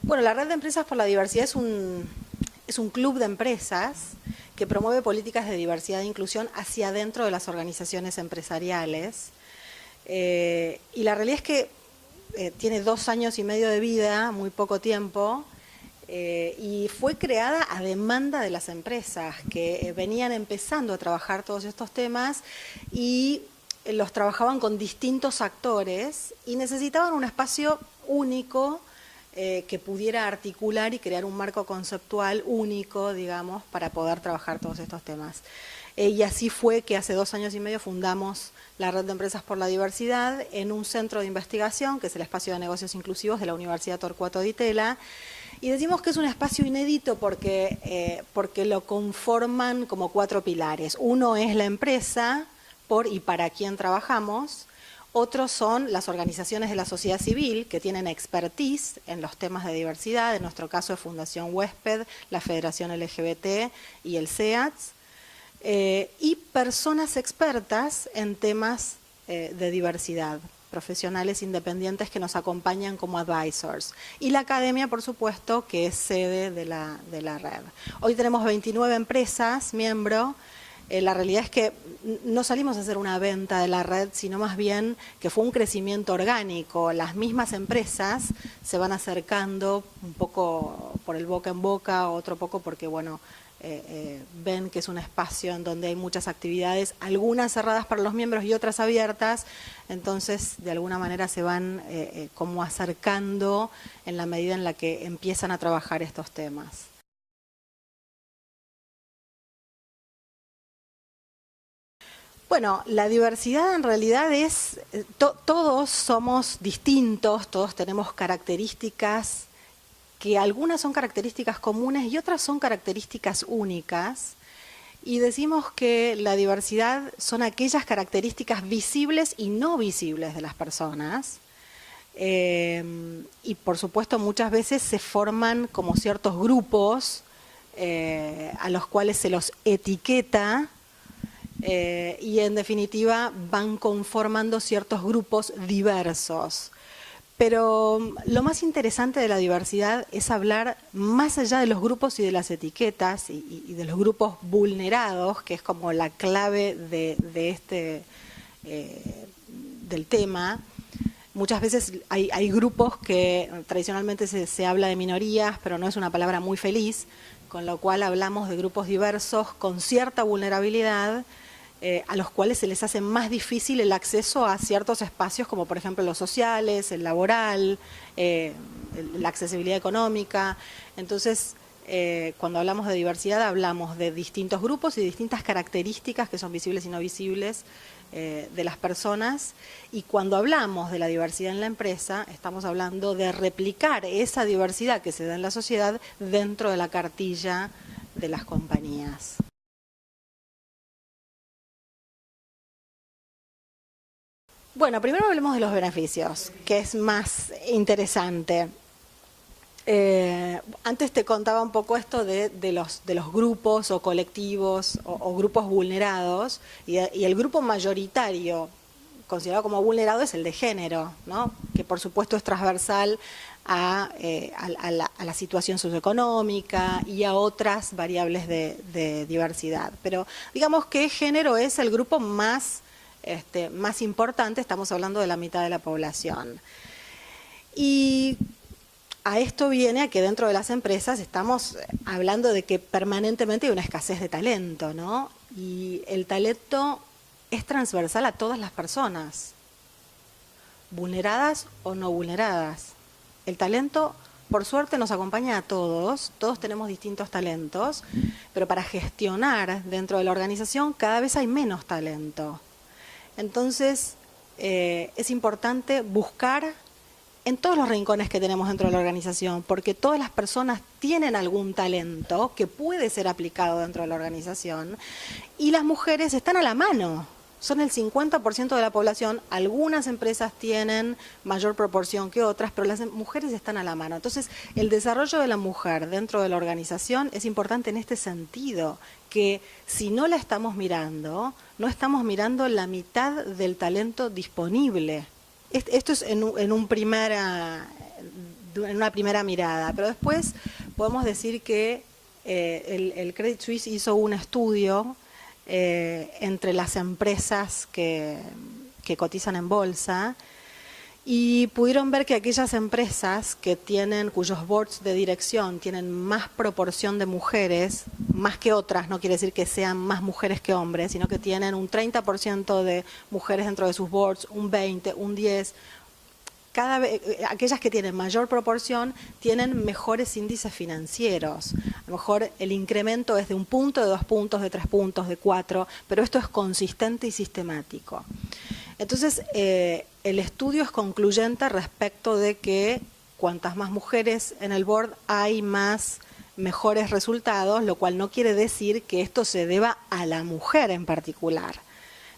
Bueno, la Red de Empresas por la Diversidad es un club de empresas que promueve políticas de diversidad e inclusión hacia adentro de las organizaciones empresariales. Y la realidad es que tiene 2 años y medio de vida, muy poco tiempo, y fue creada a demanda de las empresas que venían empezando a trabajar todos estos temas y los trabajaban con distintos actores y necesitaban un espacio único que pudiera articular y crear un marco conceptual único, digamos, para poder trabajar todos estos temas. Y así fue que hace 2 años y medio fundamos la Red de Empresas por la Diversidad en un centro de investigación, que es el Espacio de Negocios Inclusivos de la Universidad Torcuato Di Itela. Y decimos que es un espacio inédito porque lo conforman como 4 pilares. Uno es la empresa, por y para quién trabajamos. Otros son las organizaciones de la sociedad civil que tienen expertise en los temas de diversidad, en nuestro caso es Fundación Huésped, la Federación LGBT y el CEATS, y personas expertas en temas de diversidad, profesionales independientes que nos acompañan como advisors. Y la academia, por supuesto, que es sede de la red. Hoy tenemos 29 empresas, miembro. La realidad es que no salimos a hacer una venta de la red, sino más bien que fue un crecimiento orgánico. Las mismas empresas se van acercando un poco por el boca en boca, otro poco porque, bueno, ven que es un espacio en donde hay muchas actividades, algunas cerradas para los miembros y otras abiertas, entonces de alguna manera se van como acercando en la medida en la que empiezan a trabajar estos temas. Bueno, la diversidad en realidad es, todos somos distintos, todos tenemos características que algunas son características comunes y otras son características únicas. Y decimos que la diversidad son aquellas características visibles y no visibles de las personas. Y por supuesto muchas veces se forman como ciertos grupos a los cuales se los etiqueta. Y en definitiva van conformando ciertos grupos diversos. Pero lo más interesante de la diversidad es hablar más allá de los grupos y de las etiquetas y de los grupos vulnerados, que es como la clave del tema. Muchas veces hay grupos que tradicionalmente se habla de minorías, pero no es una palabra muy feliz, con lo cual hablamos de grupos diversos con cierta vulnerabilidad, a los cuales se les hace más difícil el acceso a ciertos espacios como por ejemplo los sociales, el laboral, la accesibilidad económica. Entonces, cuando hablamos de diversidad hablamos de distintos grupos y distintas características que son visibles y no visibles de las personas, y cuando hablamos de la diversidad en la empresa estamos hablando de replicar esa diversidad que se da en la sociedad dentro de la cartilla de las compañías. Bueno, primero hablemos de los beneficios, que es más interesante. Antes te contaba un poco esto de los grupos o colectivos o grupos vulnerados, y el grupo mayoritario considerado como vulnerado es el de género, ¿no? Que por supuesto es transversal a la situación socioeconómica y a otras variables de diversidad. Pero digamos que género es el grupo más importante, estamos hablando de la mitad de la población. Y a esto viene a que dentro de las empresas estamos hablando de que permanentemente hay una escasez de talento, ¿no? Y el talento es transversal a todas las personas, vulneradas o no vulneradas. El talento, por suerte, nos acompaña a todos tenemos distintos talentos, pero para gestionar dentro de la organización cada vez hay menos talento. Entonces, es importante buscar en todos los rincones que tenemos dentro de la organización, porque todas las personas tienen algún talento que puede ser aplicado dentro de la organización, y las mujeres están a la mano. Son el 50% de la población, algunas empresas tienen mayor proporción que otras, pero las mujeres están a la mano. Entonces, el desarrollo de la mujer dentro de la organización es importante en este sentido, que si no la estamos mirando, no estamos mirando la mitad del talento disponible. Esto es en un primer en una primera mirada, pero después podemos decir que el Credit Suisse hizo un estudio entre las empresas que cotizan en bolsa y pudieron ver que aquellas empresas que cuyos boards de dirección tienen más proporción de mujeres, más que otras, no quiere decir que sean más mujeres que hombres, sino que tienen un 30% de mujeres dentro de sus boards, un 20, un 10, aquellas que tienen mayor proporción tienen mejores índices financieros. A lo mejor el incremento es de 1 punto, de 2 puntos, de 3 puntos, de 4, pero esto es consistente y sistemático. Entonces, el estudio es concluyente respecto de que cuantas más mujeres en el board hay, mejores resultados, lo cual no quiere decir que esto se deba a la mujer en particular.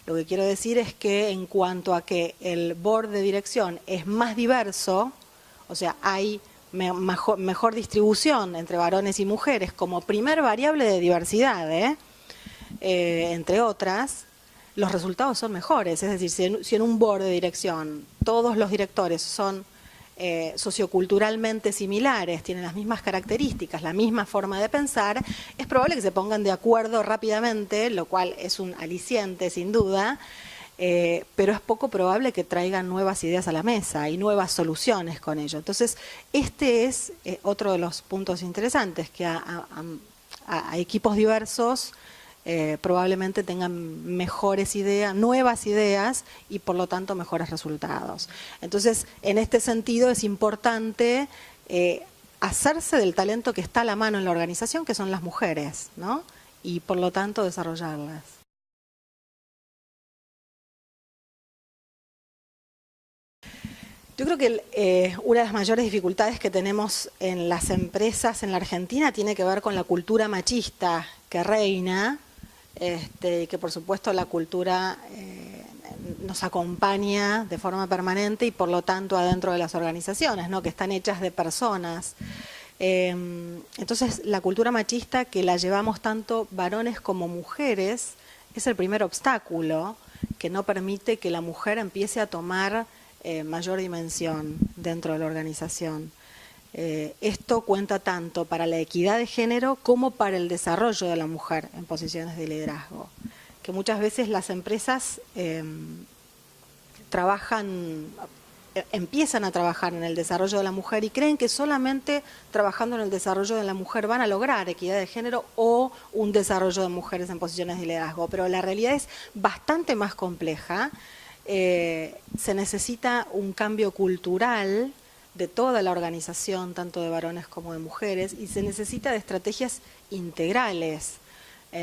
Lo que quiero decir es que en cuanto a que el board de dirección es más diverso, o sea, hay mejor distribución entre varones y mujeres como primer variable de diversidad, entre otras, los resultados son mejores. Es decir, si en un board de dirección todos los directores son socioculturalmente similares, tienen las mismas características, la misma forma de pensar, es probable que se pongan de acuerdo rápidamente, lo cual es un aliciente sin duda, pero es poco probable que traigan nuevas ideas a la mesa y nuevas soluciones con ello. Entonces, este es otro de los puntos interesantes, que a equipos diversos probablemente tengan mejores ideas, nuevas ideas y por lo tanto mejores resultados. Entonces, en este sentido es importante hacerse del talento que está a la mano en la organización, que son las mujeres, ¿no? Y por lo tanto desarrollarlas. Yo creo que una de las mayores dificultades que tenemos en las empresas en la Argentina tiene que ver con la cultura machista que reina, que por supuesto la cultura nos acompaña de forma permanente y por lo tanto adentro de las organizaciones, ¿no? Que están hechas de personas. Entonces la cultura machista, que la llevamos tanto varones como mujeres, es el primer obstáculo que no permite que la mujer empiece a tomar mayor dimensión dentro de la organización. Esto cuenta tanto para la equidad de género como para el desarrollo de la mujer en posiciones de liderazgo, que muchas veces las empresas empiezan a trabajar en el desarrollo de la mujer y creen que solamente trabajando en el desarrollo de la mujer van a lograr equidad de género o un desarrollo de mujeres en posiciones de liderazgo, pero la realidad es bastante más compleja. Se necesita un cambio cultural de toda la organización, tanto de varones como de mujeres, y se necesita de estrategias integrales.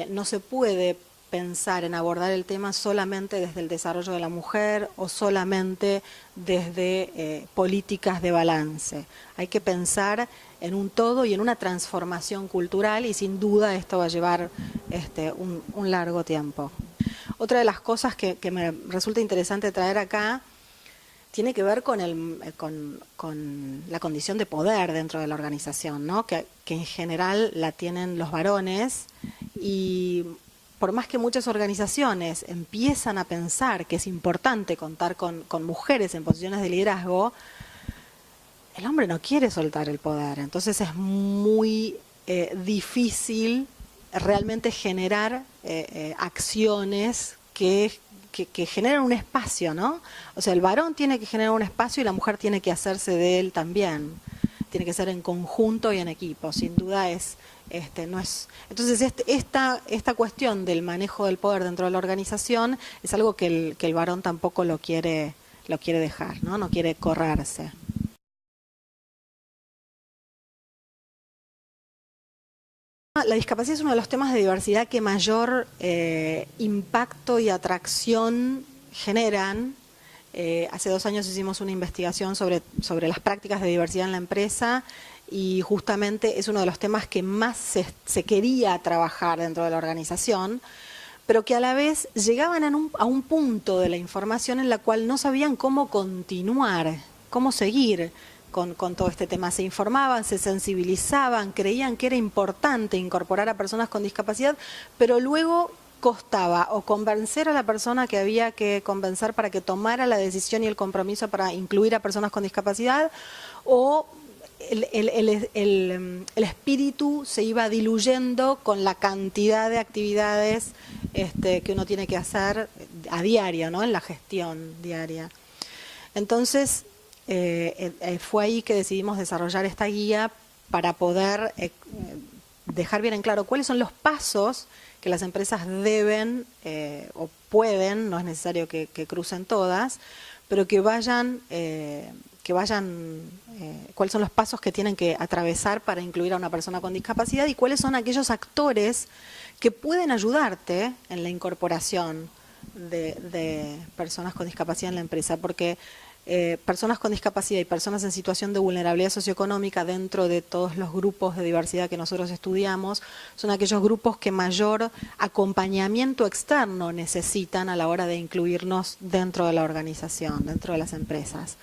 No se puede pensar en abordar el tema solamente desde el desarrollo de la mujer o solamente desde políticas de balance. Hay que pensar en un todo y en una transformación cultural, y sin duda esto va a llevar un largo tiempo. Otra de las cosas que me resulta interesante traer acá tiene que ver con la condición de poder dentro de la organización, ¿no? Que en general la tienen los varones, y por más que muchas organizaciones empiezan a pensar que es importante contar con mujeres en posiciones de liderazgo, el hombre no quiere soltar el poder. Entonces es muy difícil realmente generar acciones que generan un espacio, ¿no? O sea, el varón tiene que generar un espacio y la mujer tiene que hacerse de él también. Tiene que ser en conjunto y en equipo. Sin duda no es. Entonces, esta cuestión del manejo del poder dentro de la organización es algo que el varón tampoco lo quiere dejar, ¿no? No quiere correrse. La discapacidad es uno de los temas de diversidad que mayor impacto y atracción generan. Hace 2 años hicimos una investigación sobre las prácticas de diversidad en la empresa, y justamente es uno de los temas que más se quería trabajar dentro de la organización, pero que a la vez llegaban a un punto de la información en la cual no sabían cómo continuar, cómo seguir con todo este tema. Se informaban, se sensibilizaban, creían que era importante incorporar a personas con discapacidad, pero luego costaba o convencer a la persona que había que convencer para que tomara la decisión y el compromiso para incluir a personas con discapacidad, o el espíritu se iba diluyendo con la cantidad de actividades que uno tiene que hacer a diario, ¿no? En la gestión diaria. Entonces, fue ahí que decidimos desarrollar esta guía para poder dejar bien en claro cuáles son los pasos que las empresas deben o pueden, no es necesario que crucen todas, pero que vayan, cuáles son los pasos que tienen que atravesar para incluir a una persona con discapacidad y cuáles son aquellos actores que pueden ayudarte en la incorporación de personas con discapacidad en la empresa, porque personas con discapacidad y personas en situación de vulnerabilidad socioeconómica dentro de todos los grupos de diversidad que nosotros estudiamos son aquellos grupos que mayor acompañamiento externo necesitan a la hora de incluirnos dentro de la organización, dentro de las empresas.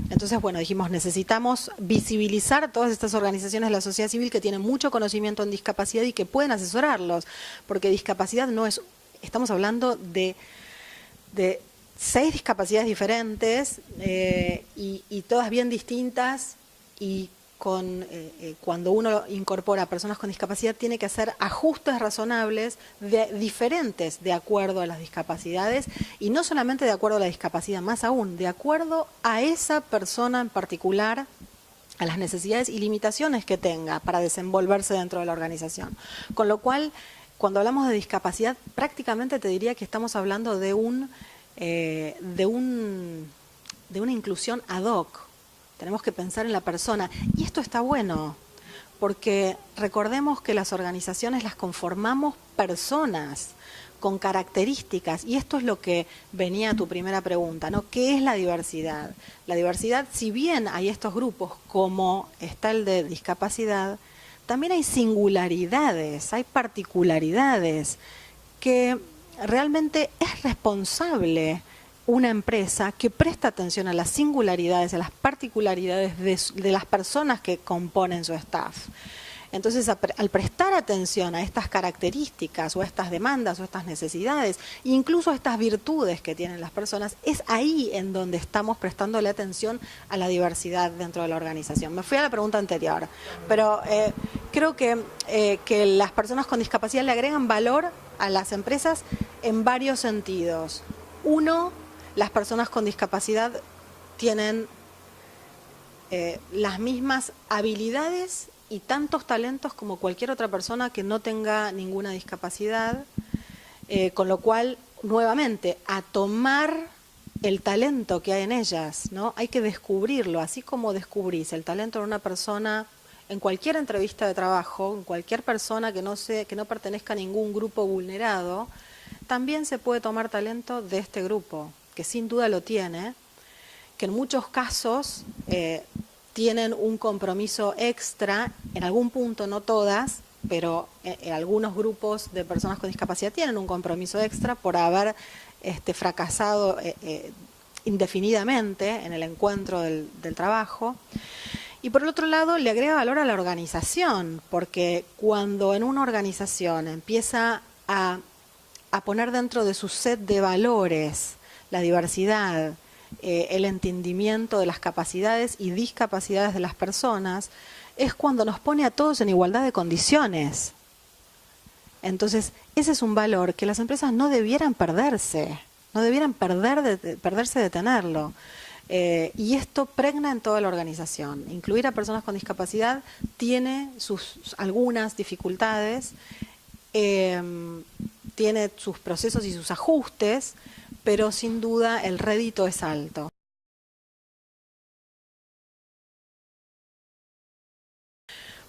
Entonces, bueno, dijimos, necesitamos visibilizar todas estas organizaciones de la sociedad civil que tienen mucho conocimiento en discapacidad y que pueden asesorarlos, porque discapacidad no es, estamos hablando de 6 discapacidades diferentes y todas bien distintas, y cuando uno incorpora a personas con discapacidad tiene que hacer ajustes razonables diferentes de acuerdo a las discapacidades, y no solamente de acuerdo a la discapacidad, más aún, de acuerdo a esa persona en particular, a las necesidades y limitaciones que tenga para desenvolverse dentro de la organización. Con lo cual, cuando hablamos de discapacidad, prácticamente te diría que estamos hablando de una inclusión ad hoc. Tenemos que pensar en la persona. Y esto está bueno, porque recordemos que las organizaciones las conformamos personas con características, y esto es lo que venía a tu primera pregunta, ¿no? ¿Qué es la diversidad? La diversidad, si bien hay estos grupos, como está el de discapacidad, también hay singularidades, hay particularidades que realmente es responsable una empresa que presta atención a las singularidades, a las particularidades de las personas que componen su staff. Entonces, al prestar atención a estas características o a estas demandas o a estas necesidades, incluso a estas virtudes que tienen las personas, es ahí en donde estamos prestándole atención a la diversidad dentro de la organización. Me fui a la pregunta anterior, pero creo que las personas con discapacidad le agregan valor a las empresas en varios sentidos. Uno, las personas con discapacidad tienen las mismas habilidades y tantos talentos como cualquier otra persona que no tenga ninguna discapacidad, con lo cual, nuevamente, a tomar el talento que hay en ellas, ¿no? Hay que descubrirlo, así como descubrís el talento de una persona en cualquier entrevista de trabajo, en cualquier persona que no pertenezca a ningún grupo vulnerado, también se puede tomar talento de este grupo, que sin duda lo tiene, que en muchos casos tienen un compromiso extra, en algún punto, no todas, pero algunos grupos de personas con discapacidad tienen un compromiso extra por haber fracasado indefinidamente en el encuentro del trabajo. Y por el otro lado, le agrega valor a la organización, porque cuando en una organización empieza a poner dentro de su set de valores la diversidad, el entendimiento de las capacidades y discapacidades de las personas, es cuando nos pone a todos en igualdad de condiciones. Entonces, ese es un valor que las empresas no debieran perderse, no debieran perderse de tenerlo. Y esto pregna en toda la organización. Incluir a personas con discapacidad tiene algunas dificultades, tiene sus procesos y sus ajustes, pero sin duda el rédito es alto.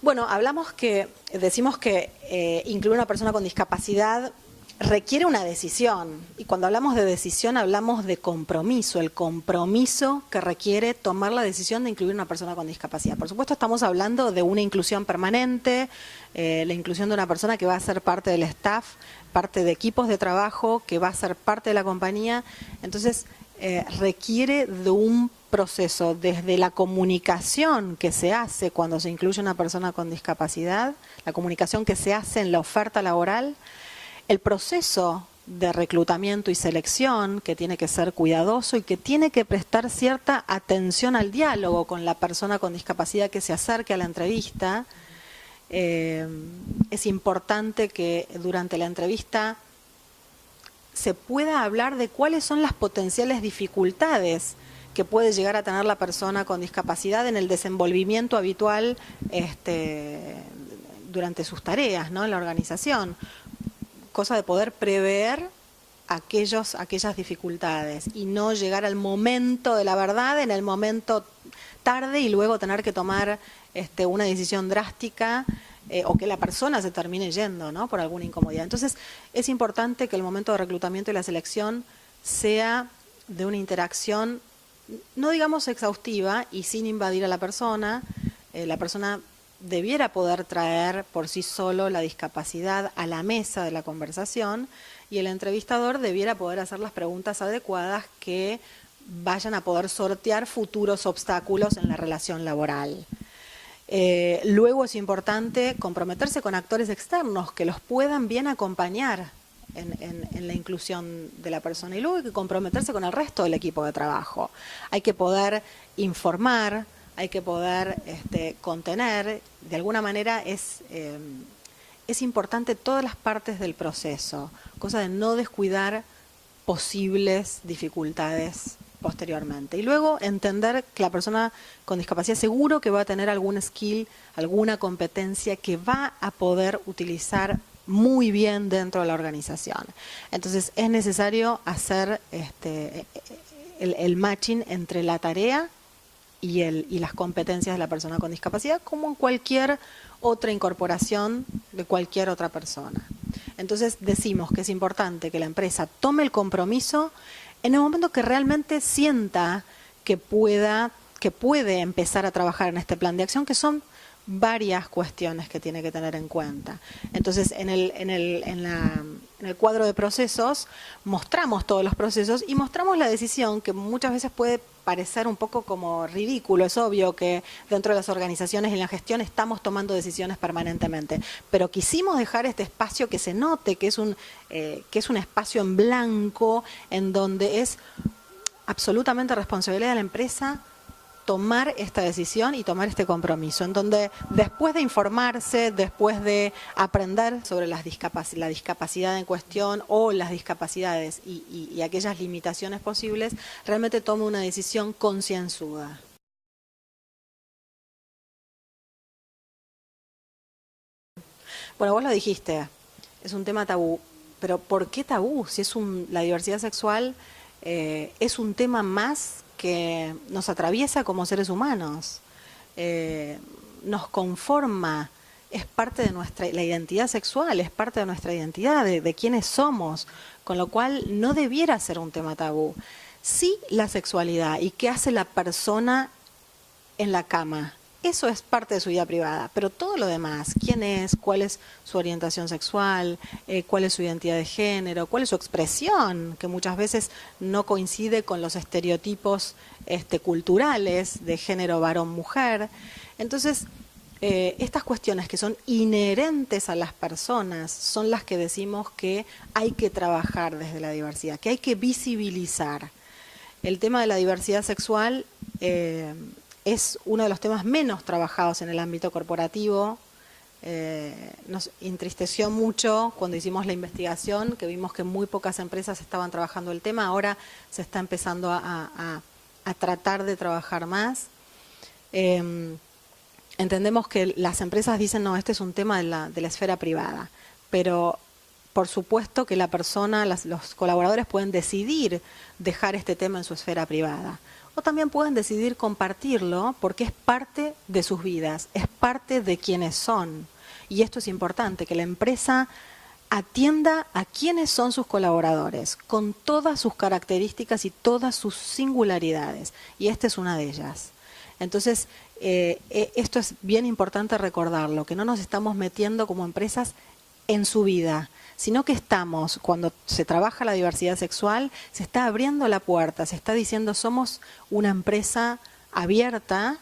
Bueno, decimos que incluir a una persona con discapacidad requiere una decisión, y cuando hablamos de decisión hablamos de compromiso, el compromiso que requiere tomar la decisión de incluir a una persona con discapacidad. Por supuesto, estamos hablando de una inclusión permanente, la inclusión de una persona que va a ser parte del staff, parte de equipos de trabajo, que va a ser parte de la compañía. Entonces, requiere de un proceso desde la comunicación que se hace cuando se incluye una persona con discapacidad, la comunicación que se hace en la oferta laboral, el proceso de reclutamiento y selección, que tiene que ser cuidadoso y que tiene que prestar cierta atención al diálogo con la persona con discapacidad que se acerque a la entrevista. Es importante que durante la entrevista se pueda hablar de cuáles son las potenciales dificultades que puede llegar a tener la persona con discapacidad en el desenvolvimiento habitual durante sus tareas, ¿no?, en la organización. Cosa de poder prever aquellas dificultades y no llegar al momento de la verdad en el momento tarde y luego tener que tomar una decisión drástica o que la persona se termine yendo, ¿no?, por alguna incomodidad. Entonces es importante que el momento de reclutamiento y la selección sea de una interacción, no digamos exhaustiva y sin invadir a la persona. La persona debiera poder traer por sí solo la discapacidad a la mesa de la conversación y el entrevistador debiera poder hacer las preguntas adecuadas que vayan a poder sortear futuros obstáculos en la relación laboral. Luego es importante comprometerse con actores externos que los puedan bien acompañar en la inclusión de la persona y luego hay que comprometerse con el resto del equipo de trabajo. Hay que poder informar, hay que poder contener, de alguna manera es importante todas las partes del proceso, cosa de no descuidar posibles dificultades posteriormente. Y luego entender que la persona con discapacidad seguro que va a tener algún skill, alguna competencia que va a poder utilizar muy bien dentro de la organización. Entonces es necesario hacer el matching entre la tarea y las competencias de la persona con discapacidad, como en cualquier otra incorporación de cualquier otra persona. Entonces decimos que es importante que la empresa tome el compromiso en el momento que realmente sienta que puede empezar a trabajar en este plan de acción, que son varias cuestiones que tiene que tener en cuenta. Entonces, en el cuadro de procesos mostramos todos los procesos y mostramos la decisión, que muchas veces puede parecer un poco como ridículo. Es obvio que dentro de las organizaciones y en la gestión estamos tomando decisiones permanentemente, pero quisimos dejar este espacio que se note que es un espacio en blanco, en donde es absolutamente responsabilidad de la empresa tomar esta decisión y tomar este compromiso, en donde después de informarse, después de aprender sobre la discapacidad en cuestión o las discapacidades y aquellas limitaciones posibles, realmente tome una decisión concienzuda. Bueno, vos lo dijiste, es un tema tabú, pero ¿por qué tabú? Si es la diversidad sexual es un tema más que nos atraviesa como seres humanos, nos conforma, es parte de la identidad sexual, es parte de nuestra identidad, de quiénes somos, con lo cual no debiera ser un tema tabú. Sí, la sexualidad y qué hace la persona en la cama, eso es parte de su vida privada, pero todo lo demás, quién es, cuál es su orientación sexual, cuál es su identidad de género, cuál es su expresión, que muchas veces no coincide con los estereotipos culturales de género varón-mujer. Entonces, estas cuestiones que son inherentes a las personas son las que decimos que hay que trabajar desde la diversidad, que hay que visibilizar. El tema de la diversidad sexual es uno de los temas menos trabajados en el ámbito corporativo. Nos entristeció mucho cuando hicimos la investigación, que vimos que muy pocas empresas estaban trabajando el tema. Ahora se está empezando a tratar de trabajar más. Entendemos que las empresas dicen, no, este es un tema de la esfera privada, pero por supuesto que la persona, los colaboradores pueden decidir dejar este tema en su esfera privada. O también pueden decidir compartirlo porque es parte de sus vidas, es parte de quienes son. Y esto es importante, que la empresa atienda a quiénes son sus colaboradores, con todas sus características y todas sus singularidades. Y esta es una de ellas. Entonces, esto es bien importante recordarlo, que no nos estamos metiendo como empresas en su vida, sino que estamos, cuando se trabaja la diversidad sexual, se está abriendo la puerta, se está diciendo somos una empresa abierta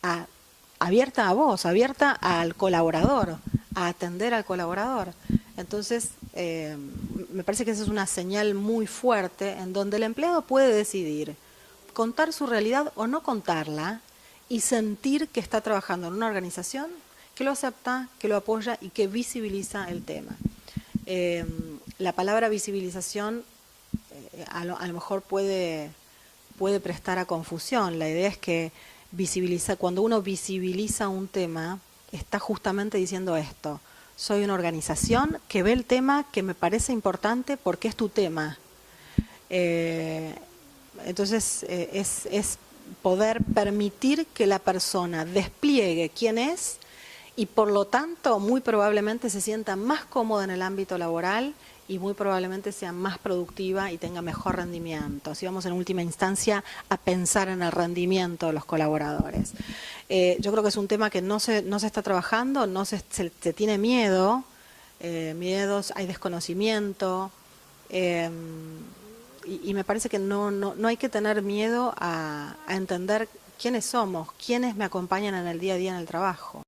a vos, abierta al colaborador, a atender al colaborador. Entonces, me parece que esa es una señal muy fuerte en donde el empleado puede decidir contar su realidad o no contarla y sentir que está trabajando en una organización que lo acepta, que lo apoya y que visibiliza el tema. La palabra visibilización a lo mejor puede prestar a confusión. La idea es que cuando uno visibiliza un tema, está justamente diciendo esto: soy una organización que ve el tema que me parece importante porque es tu tema. Entonces es poder permitir que la persona despliegue quién es y por lo tanto muy probablemente se sienta más cómoda en el ámbito laboral y muy probablemente sea más productiva y tenga mejor rendimiento. Si vamos en última instancia a pensar en el rendimiento de los colaboradores. Yo creo que es un tema que no se está trabajando, se tiene miedo, miedos, hay desconocimiento, y me parece que no hay que tener miedo a entender quiénes somos, quiénes me acompañan en el día a día en el trabajo.